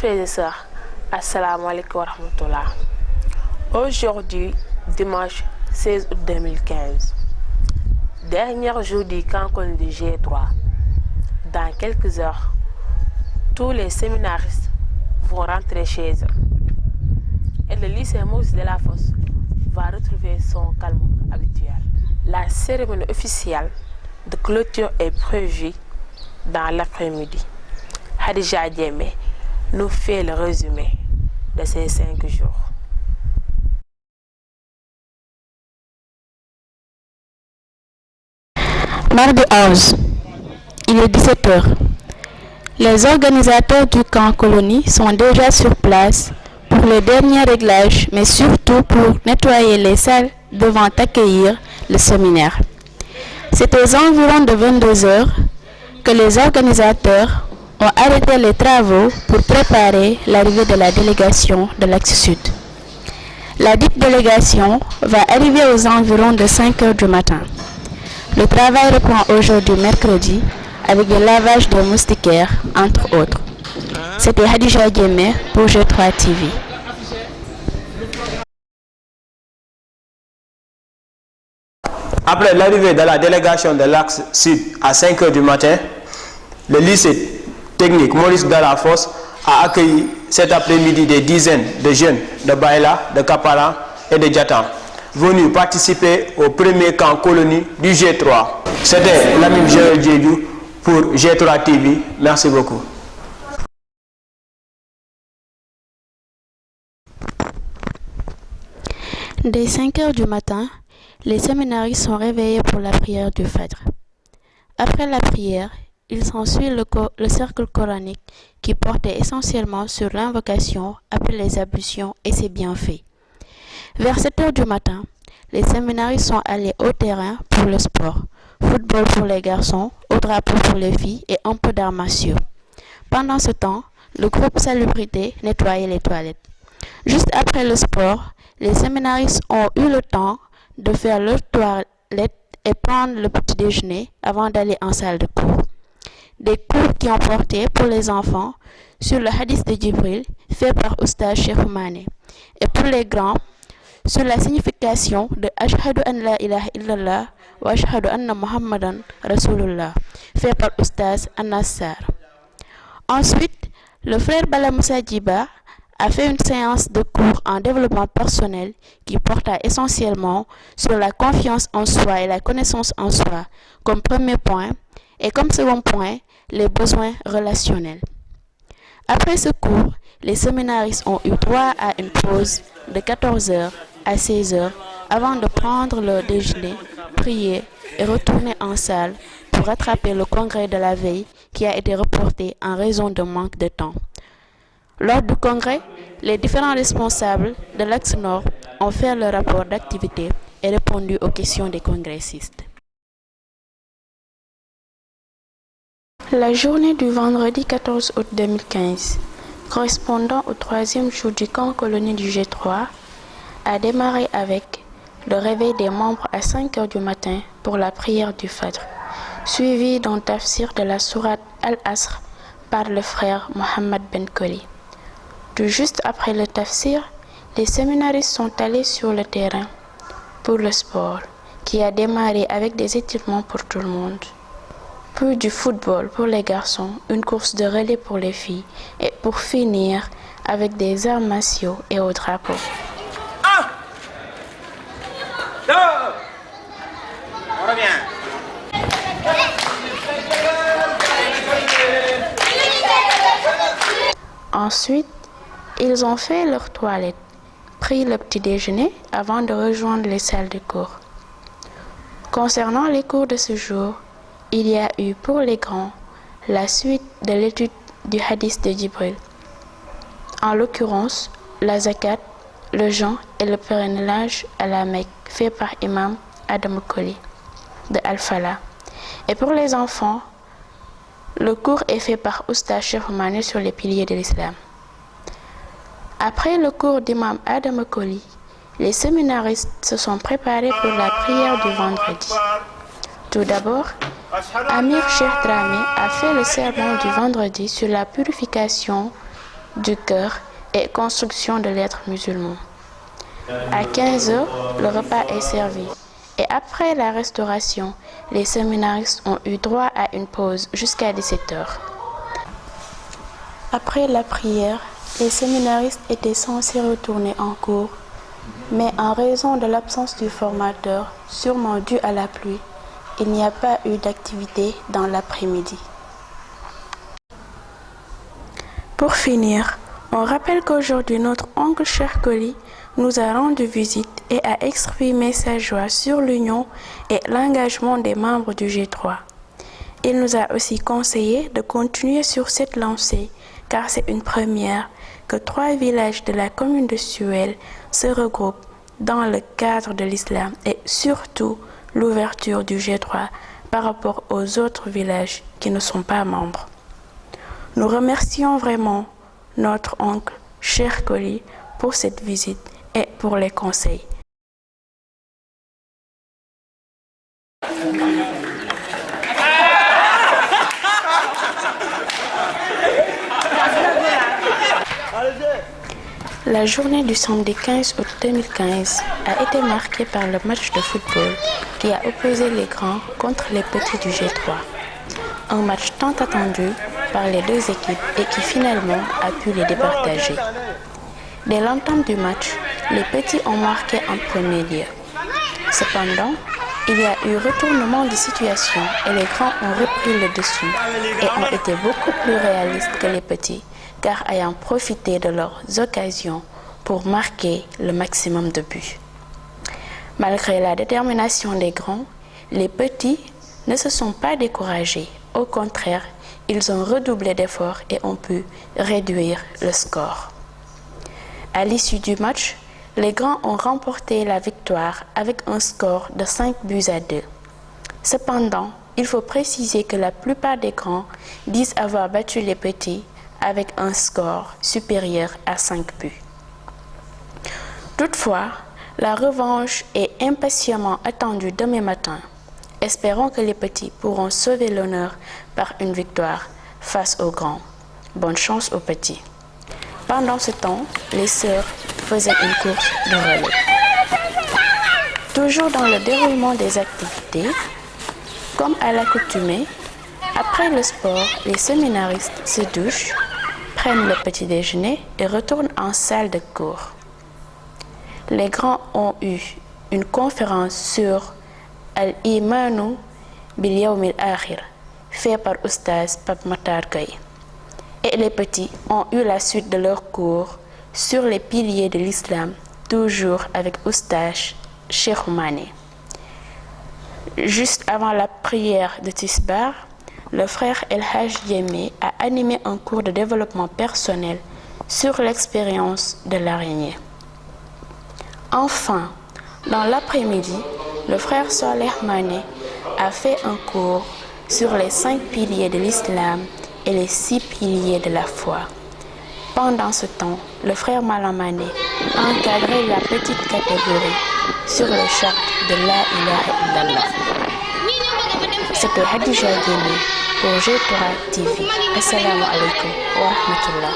frères et sœurs, assalamu alaikum wa rahmatullah. Aujourd'hui, dimanche 16 août 2015, dernier jour du camp du G3. Dans quelques heures, tous les séminaristes vont rentrer chez eux. Et le lycée Maurice Delafosse va retrouver son calme habituel. La cérémonie officielle de clôture est prévue dans l'après-midi. Hadija Diémé nous fait le résumé de ces 5 jours. Mardi 11, il est 17h. Les organisateurs du camp colonie sont déjà sur place pour les derniers réglages, mais surtout pour nettoyer les salles devant accueillir le séminaire. C'est aux environs de 22h que les organisateurs ont arrêté les travaux pour préparer l'arrivée de la délégation de l'Axe Sud. La dite délégation va arriver aux environs de 5h du matin. Le travail reprend aujourd'hui mercredi avec le lavage des moustiquaires, entre autres. C'était Hadija Diémé pour G3 TV. Après l'arrivée de la délégation de l'Axe Sud à 5h du matin, le lycée technique Maurice Delafosse a accueilli cet après-midi des dizaines de jeunes de Baïla, de Kaparan et de Diatan, venus participer au premier camp colonie du G3. C'était Lamine Joël Djedjou pour G3 TV. Merci beaucoup. Dès 5h du matin, les séminaristes sont réveillés pour la prière du Fajr. Après la prière, il s'ensuit le cercle coranique qui portait essentiellement sur l'invocation après les ablutions et ses bienfaits. Vers 7h du matin, les séminaristes sont allés au terrain pour le sport, football pour les garçons, au drapeau pour les filles et un peu d'arts martiaux. Pendant ce temps, le groupe Salubrité nettoyait les toilettes. Juste après le sport, les séminaristes ont eu le temps de faire leur toilette et prendre le petit déjeuner avant d'aller en salle de cours. Des cours qui ont porté pour les enfants sur le hadith de Djibril fait par Oustaz Cheikh Oumane et pour les grands sur la signification de Ashhadu an la ilaha illallah wa Ashhadu anna Muhammadan Rasulullah fait par Oustaz Anassar. Ensuite, le frère Bala Moussa Djiba a fait une séance de cours en développement personnel qui porta essentiellement sur la confiance en soi et la connaissance en soi comme premier point et comme second point, les besoins relationnels. Après ce cours, les séminaristes ont eu droit à une pause de 14h à 16h avant de prendre leur déjeuner, prier et retourner en salle pour rattraper le congrès de la veille qui a été reporté en raison de manque de temps. Lors du congrès, les différents responsables de l'Axe Nord ont fait leur rapport d'activité et répondu aux questions des congressistes. La journée du vendredi 14 août 2015, correspondant au 3e jour du camp colonie du G3, a démarré avec le réveil des membres à 5h du matin pour la prière du Fajr, suivi d'un tafsir de la sourate Al-Asr par le frère Mohammed Ben Koli. Tout juste après le tafsir, les séminaristes sont allés sur le terrain pour le sport, qui a démarré avec des étirements pour tout le monde. Puis du football pour les garçons, une course de relais pour les filles, et pour finir avec des arts martiaux et au drapeau. 1, 2, on revient. Ensuite, ils ont fait leur toilette, pris le petit déjeuner avant de rejoindre les salles de cours. Concernant les cours de ce jour, il y a eu pour les grands la suite de l'étude du hadith de Djibril. En l'occurrence, la zakat, le jeûne et le pèlerinage à la Mecque fait par Imam Adam Koli de Al-Falah. Et pour les enfants, le cours est fait par Oustaz Cheikh Oumane sur les piliers de l'islam. Après le cours d'Imam Adam Koli, les séminaristes se sont préparés pour la prière du vendredi. Tout d'abord, Amir Cheikh Dramé a fait le sermon du vendredi sur la purification du cœur et construction de l'être musulman. À 15 heures, le repas est servi. Et après la restauration, les séminaristes ont eu droit à une pause jusqu'à 17 heures. Après la prière, les séminaristes étaient censés retourner en cours, mais en raison de l'absence du formateur, sûrement due à la pluie, il n'y a pas eu d'activité dans l'après-midi. Pour finir, on rappelle qu'aujourd'hui notre oncle Cherkoli nous a rendu visite et a exprimé sa joie sur l'union et l'engagement des membres du G3. Il nous a aussi conseillé de continuer sur cette lancée car c'est une première que 3 villages de la commune de Suel se regroupent dans le cadre de l'islam et surtout l'ouverture du G3 par rapport aux autres villages qui ne sont pas membres. Nous remercions vraiment notre oncle Cherkoli pour cette visite et pour les conseils. La journée du samedi 15 août 2015 a été marquée par le match de football qui a opposé les grands contre les petits du G3. Un match tant attendu par les deux équipes et qui finalement a pu les départager. Dès l'entame du match, les petits ont marqué en premier lieu. Cependant, il y a eu retournement de situation et les grands ont repris le dessus et ont été beaucoup plus réalistes que les petits, car ayant profité de leurs occasions pour marquer le maximum de buts. Malgré la détermination des grands, les petits ne se sont pas découragés. Au contraire, ils ont redoublé d'efforts et ont pu réduire le score. À l'issue du match, les grands ont remporté la victoire avec un score de 5-2. Cependant, il faut préciser que la plupart des grands disent avoir battu les petits avec un score supérieur à 5 buts. Toutefois, la revanche est impatiemment attendue demain matin. Espérons que les petits pourront sauver l'honneur par une victoire face aux grands. Bonne chance aux petits. Pendant ce temps, les sœurs faisaient une course de relais. Toujours dans le déroulement des activités, comme à l'accoutumée, après le sport, les séminaristes se douchent, prennent le petit déjeuner et retournent en salle de cours. Les grands ont eu une conférence sur Al-Imanu bil Yawmil Akhir, fait par Oustaz Pape Matar Gaye. Et les petits ont eu la suite de leur cours sur les piliers de l'islam, toujours avec Oustaz Cheikh Mané. Juste avant la prière de Tisbar, le frère El Haj Yemé a animé un cours de développement personnel sur l'expérience de l'araignée. Enfin, dans l'après-midi, le frère Soleh Mané a fait un cours sur les 5 piliers de l'islam et les 6 piliers de la foi. Pendant ce temps, le frère Malamane encadrait la petite catégorie sur le charte de La ilaha illallah. C'était Hadija Guémé pour G3 TV. Assalamu alaikum wa rahmatullah.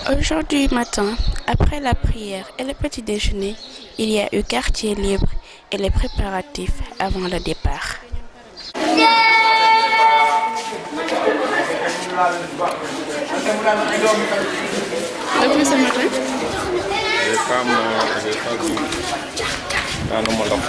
Aujourd'hui matin, après la prière et le petit déjeuner, il y a eu quartier libre et les préparatifs avant le départ. Depuis ce matin, les femmes naanu ma ndox.